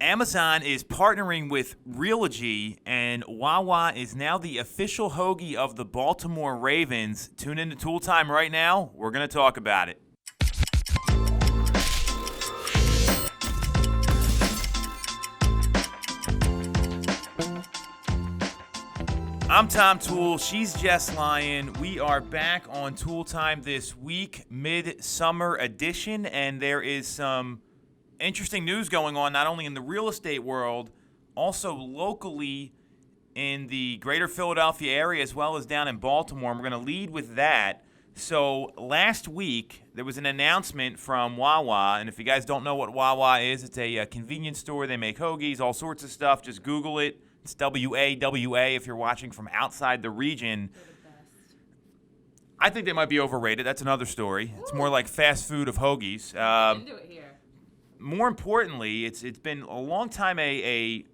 Amazon is partnering with Realogy, and Wawa is now the official hoagie of the Baltimore Ravens. Tune into Tool Time right now. We're going to talk about it. I'm Tom Toole. She's Jess Lyon. We are back on Tool Time this week, mid-summer edition, and there is some interesting news going on, not only in the real estate world, also locally in the greater Philadelphia area as well as down in Baltimore. And we're going to lead with that. So last week, there was an announcement from Wawa, and if you guys don't know what Wawa is, it's a convenience store. They make hoagies, all sorts of stuff. Just Google it. It's WAWA if you're watching from outside the region. I think they might be overrated. That's another story. It's more like fast food of hoagies. Into it here. More importantly, it's been a long time a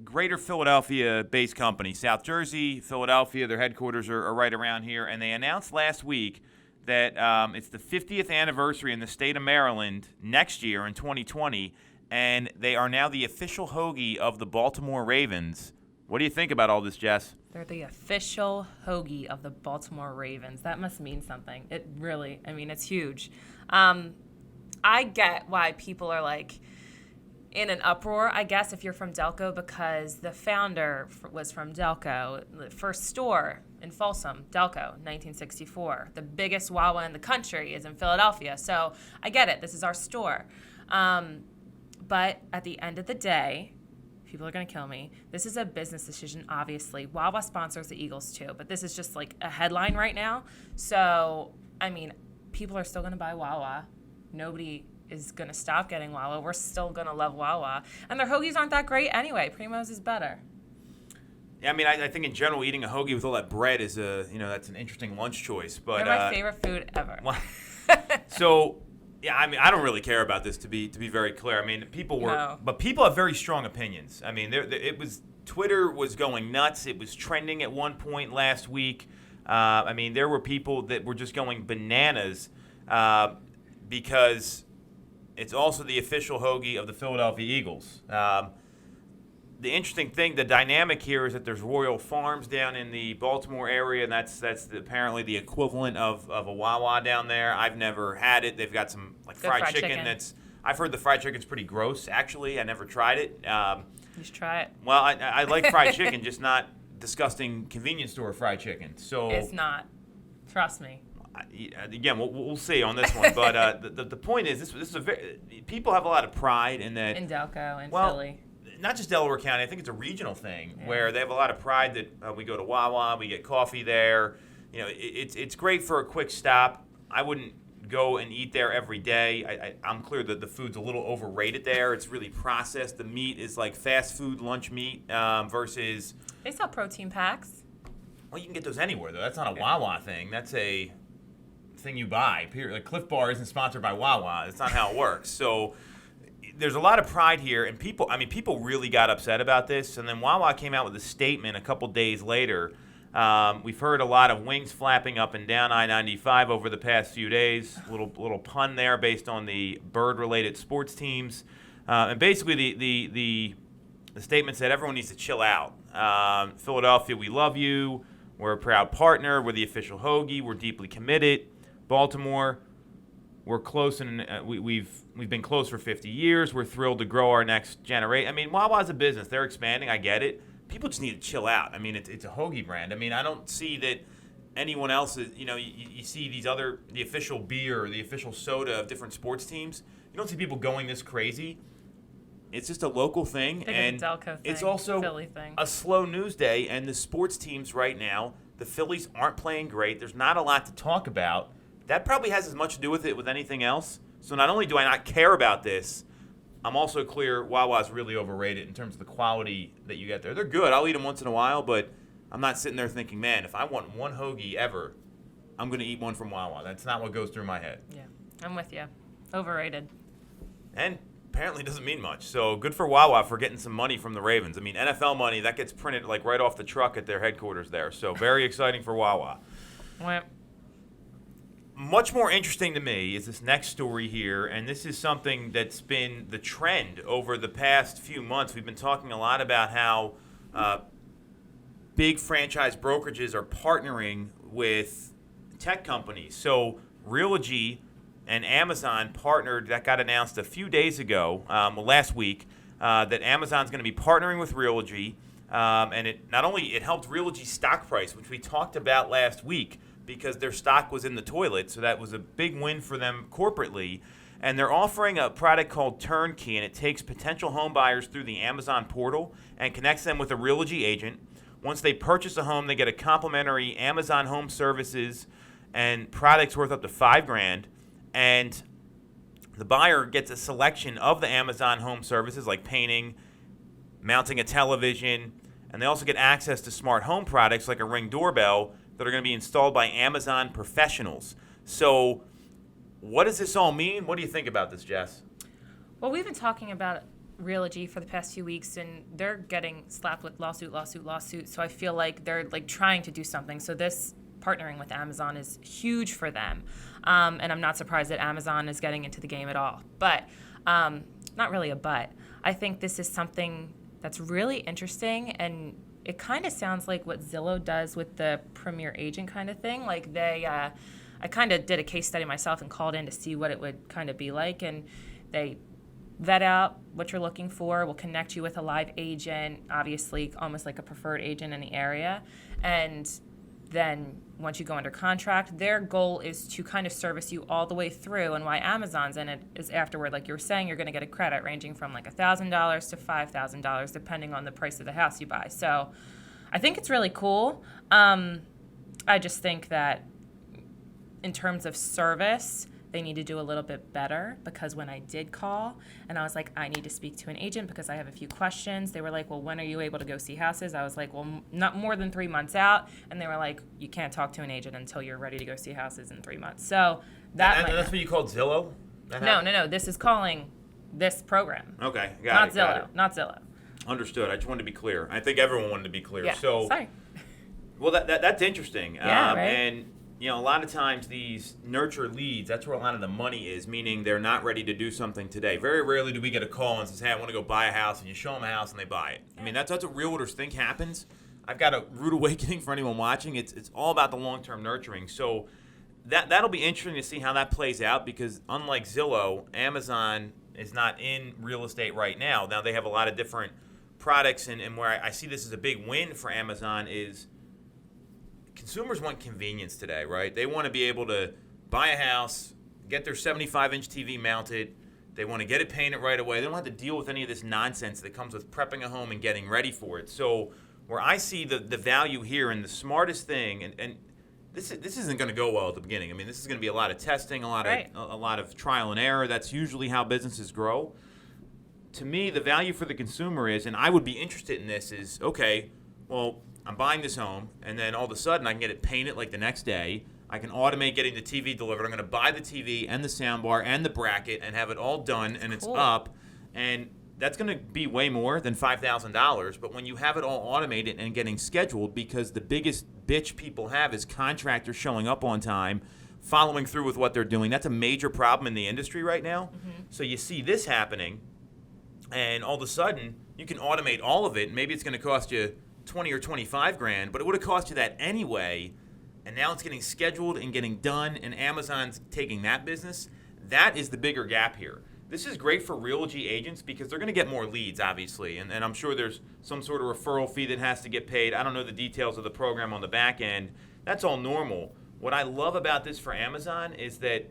greater Philadelphia-based company. South Jersey, Philadelphia, their headquarters are right around here. And they announced last week that it's the 50th anniversary in the state of Maryland next year in 2020. And they are now the official hoagie of the Baltimore Ravens. What do you think about all this, Jess? They're the official hoagie of the Baltimore Ravens. That must mean something. It really, it's huge. I get why people are like in an uproar, I guess, if you're from Delco, because the founder was from Delco. The first store in Folsom, Delco, 1964. The biggest Wawa in the country is in Philadelphia. So I get it. This is our store. But at the end of the day, people are going to kill me. This is a business decision, obviously. Wawa sponsors the Eagles, too. But this is just like a headline right now. So, people are still going to buy Wawa. Nobody is going to stop getting Wawa. We're still going to love Wawa. And their hoagies aren't that great anyway. Primo's is better. Yeah, I think in general, eating a hoagie with all that bread is that's an interesting lunch choice. But they're my favorite food ever. So, yeah, I don't really care about this to be very clear. People have very strong opinions. Twitter was going nuts. It was trending at one point last week. There were people that were just going bananas. Because it's also the official hoagie of the Philadelphia Eagles. The interesting thing, the dynamic here is that there's Royal Farms down in the Baltimore area, and that's apparently the equivalent of a Wawa down there. I've never had it. They've got some fried chicken. I've heard the fried chicken's pretty gross, actually. I never tried it. You should try it. Well, I like fried chicken, just not disgusting convenience store fried chicken. So it's not. Trust me. Again, we'll see on this one, but the point is, this is people have a lot of pride in that. In Delco and Philly. Not just Delaware County. I think it's a regional thing where they have a lot of pride that we go to Wawa, we get coffee there. It's great for a quick stop. I wouldn't go and eat there every day. I'm clear that the food's a little overrated there. It's really processed. The meat is like fast food lunch meat versus. They sell protein packs. Well, you can get those anywhere though. That's not a Wawa thing. That's a thing you buy. Period. Like Cliff Bar isn't sponsored by Wawa. That's not how it works. So there's a lot of pride here, and people really got upset about this. And then Wawa came out with a statement a couple days later. We've heard a lot of wings flapping up and down I-95 over the past few days. Little pun there based on the bird-related sports teams. And basically the statement said everyone needs to chill out. Philadelphia, we love you. We're a proud partner. We're the official hoagie. We're deeply committed. Baltimore, we're close, and we've been close for 50 years. We're thrilled to grow our next generation. Wawa's a business. They're expanding. I get it. People just need to chill out. It's a hoagie brand. I don't see that anyone else is, you see the official beer or the official soda of different sports teams. You don't see people going this crazy. It's just a local thing, and it's also a slow news day, and the sports teams right now, the Phillies aren't playing great. There's not a lot to talk about. That probably has as much to do with it with anything else. So not only do I not care about this, I'm also clear Wawa's really overrated in terms of the quality that you get there. They're good. I'll eat them once in a while, but I'm not sitting there thinking, man, if I want one hoagie ever, I'm going to eat one from Wawa. That's not what goes through my head. Yeah, I'm with you. Overrated. And apparently doesn't mean much. So good for Wawa for getting some money from the Ravens. NFL money, that gets printed like right off the truck at their headquarters there. So very exciting for Wawa. Well, much more interesting to me is this next story here, and this is something that's been the trend over the past few months. We've been talking a lot about how big franchise brokerages are partnering with tech companies. So Realogy and Amazon partnered. That got announced a few days ago, last week, that Amazon's going to be partnering with Realogy, and it not only it helped Realogy's stock price, which we talked about last week, because their stock was in the toilet, so that was a big win for them corporately. And they're offering a product called Turnkey, and it takes potential home buyers through the Amazon portal and connects them with a Realogy agent. Once they purchase a home, they get a complimentary Amazon Home Services and products worth up to $5,000, and the buyer gets a selection of the Amazon Home Services like painting, mounting a television, and they also get access to smart home products like a Ring doorbell that are going to be installed by Amazon professionals. So what does this all mean? What do you think about this, Jess? Well, we've been talking about Realogy for the past few weeks, and they're getting slapped with lawsuit. So I feel like they're like trying to do something. So this partnering with Amazon is huge for them. And I'm not surprised that Amazon is getting into the game at all. But not really a but. I think this is something that's really interesting, and it kind of sounds like what Zillow does with the Premier Agent kind of thing. Like I kind of did a case study myself and called in to see what it would kind of be like, and they vet out what you're looking for. We'll connect you with a live agent, obviously almost like a preferred agent in the area, and then once you go under contract, their goal is to kind of service you all the way through. And why Amazon's in it is afterward, like you were saying, you're going to get a credit ranging from like $1,000 to $5,000 depending on the price of the house you buy. So I think it's really cool. I just think that in terms of service, they need to do a little bit better, because when I did call and I was like, I need to speak to an agent because I have a few questions, they were like, well, when are you able to go see houses? I was like, well, not more than 3 months out. And they were like, you can't talk to an agent until you're ready to go see houses in 3 months. So that's what you called Zillow? No. This is calling this program. Okay, Not got it. Not Zillow. Understood. I just wanted to be clear. I think everyone wanted to be clear. Yeah. So, sorry. Well, that's interesting. Yeah, right. And a lot of times these nurture leads, that's where a lot of the money is, meaning they're not ready to do something today. Very rarely do we get a call and says, hey, I want to go buy a house, and you show them a house and they buy it. I mean, that's what realtors think happens. I've got a rude awakening for anyone watching. It's all about the long-term nurturing. So that'll be interesting to see how that plays out, because unlike Zillow, Amazon is not in real estate right now. Now they have a lot of different products, and where I see this as a big win for Amazon is consumers want convenience today, right? They want to be able to buy a house, get their 75-inch TV mounted. They want to get it painted right away. They don't have to deal with any of this nonsense that comes with prepping a home and getting ready for it. So where I see the value here, and the smartest thing, and this isn't going to go well at the beginning. I mean, this is going to be a lot of testing, a lot of trial and error. That's usually how businesses grow. To me, the value for the consumer is, and I would be interested in this, is, okay, well, I'm buying this home, and then all of a sudden I can get it painted like the next day. I can automate getting the TV delivered. I'm going to buy the TV and the soundbar and the bracket and have it all done, and it's up. And that's going to be way more than $5,000. But when you have it all automated and getting scheduled, because the biggest bitch people have is contractors showing up on time, following through with what they're doing. That's a major problem in the industry right now. Mm-hmm. So you see this happening, and all of a sudden you can automate all of it. Maybe it's going to cost you $20 or $25,000, but it would have cost you that anyway, and now it's getting scheduled and getting done, and Amazon's taking that business. That is the bigger gap here. This is great for Realogy agents because they're going to get more leads, obviously, and I'm sure there's some sort of referral fee that has to get paid. I don't know the details of the program on the back end. That's all normal. What I love about this for Amazon is that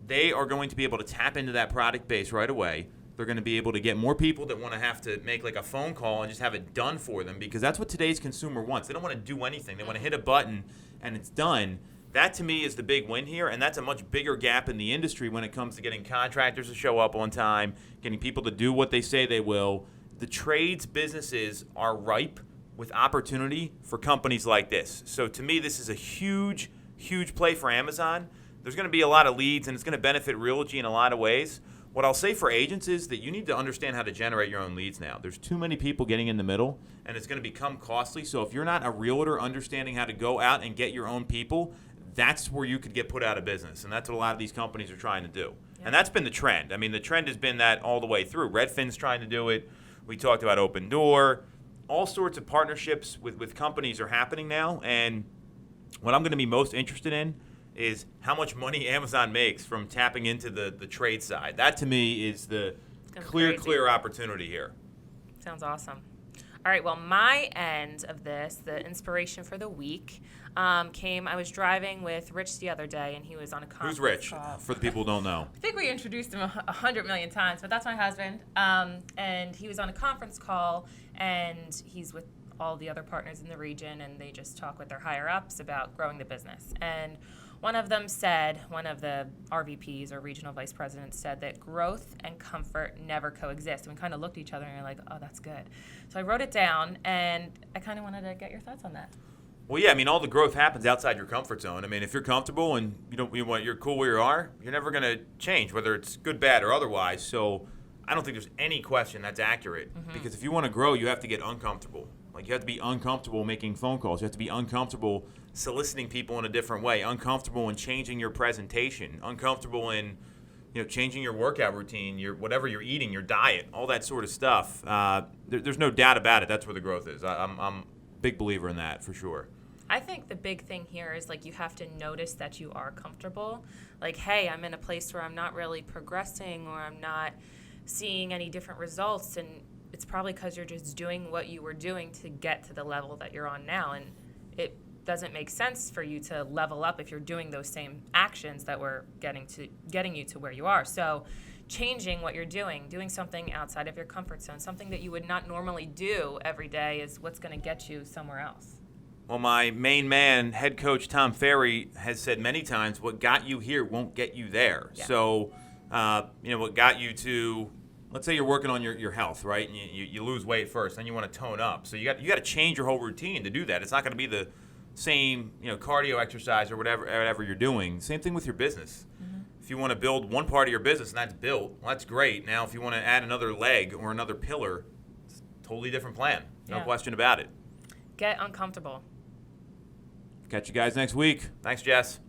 they are going to be able to tap into that product base right away. They're going to be able to get more people that want to have to make like a phone call and just have it done for them, because that's what today's consumer wants. They don't want to do anything. They want to hit a button and it's done. That to me is the big win here, and that's a much bigger gap in the industry when it comes to getting contractors to show up on time, getting people to do what they say they will. The trades businesses are ripe with opportunity for companies like this. So to me, this is a huge, huge play for Amazon. There's going to be a lot of leads, and it's going to benefit Realogy in a lot of ways. What I'll say for agents is that you need to understand how to generate your own leads now. There's too many people getting in the middle, and it's going to become costly. So if you're not a realtor understanding how to go out and get your own people, that's where you could get put out of business. And that's what a lot of these companies are trying to do. Yeah. And that's been the trend. I mean, the trend has been that all the way through. Redfin's trying to do it. We talked about Open Door. All sorts of partnerships with companies are happening now. And what I'm going to be most interested in is how much money Amazon makes from tapping into the trade side. That, to me, is the clear opportunity here. Sounds awesome. All right, well, my end of this, the inspiration for the week, I was driving with Rich the other day, and he was on a conference Who's Rich, call. for the people who don't know? I think we introduced him 100 million times, but that's my husband. And he was on a conference call, and he's with all the other partners in the region, and they just talk with their higher-ups about growing the business. And one of them said, one of the RVPs or regional vice presidents said that growth and comfort never coexist. And we kind of looked at each other and we were like, oh, that's good. So I wrote it down, and I kind of wanted to get your thoughts on that. Well, yeah, I mean, all the growth happens outside your comfort zone. I mean, if you're comfortable and you're cool where you are, you're never going to change, whether it's good, bad, or otherwise. So I don't think there's any question that's accurate. Because if you want to grow, you have to get uncomfortable. Like, you have to be uncomfortable making phone calls. You have to be uncomfortable soliciting people in a different way, uncomfortable in changing your presentation, uncomfortable in changing your workout routine, whatever you're eating, your diet, all that sort of stuff. There's no doubt about it. That's where the growth is. I'm a big believer in that, for sure. I think the big thing here is, like, you have to notice that you are comfortable. Like, hey, I'm in a place where I'm not really progressing, or I'm not seeing any different results, and it's probably because you're just doing what you were doing to get to the level that you're on now. And it doesn't make sense for you to level up if you're doing those same actions that were getting you to where you are. So changing what you're doing something outside of your comfort zone, something that you would not normally do every day, is what's going to get you somewhere else. Well, my main man, head coach Tom Ferry, has said many times, what got you here won't get you there. Yeah. So, what got you to, let's say you're working on your health, right? And you lose weight first, then you want to tone up. So you got to change your whole routine to do that. It's not going to be the same, cardio exercise or whatever you're doing. Same thing with your business. If you want to build one part of your business and that's built, well, that's great. Now, if you want to add another leg or another pillar, it's a totally different plan. No question about it. Get uncomfortable. Catch you guys next week. Thanks, Jess.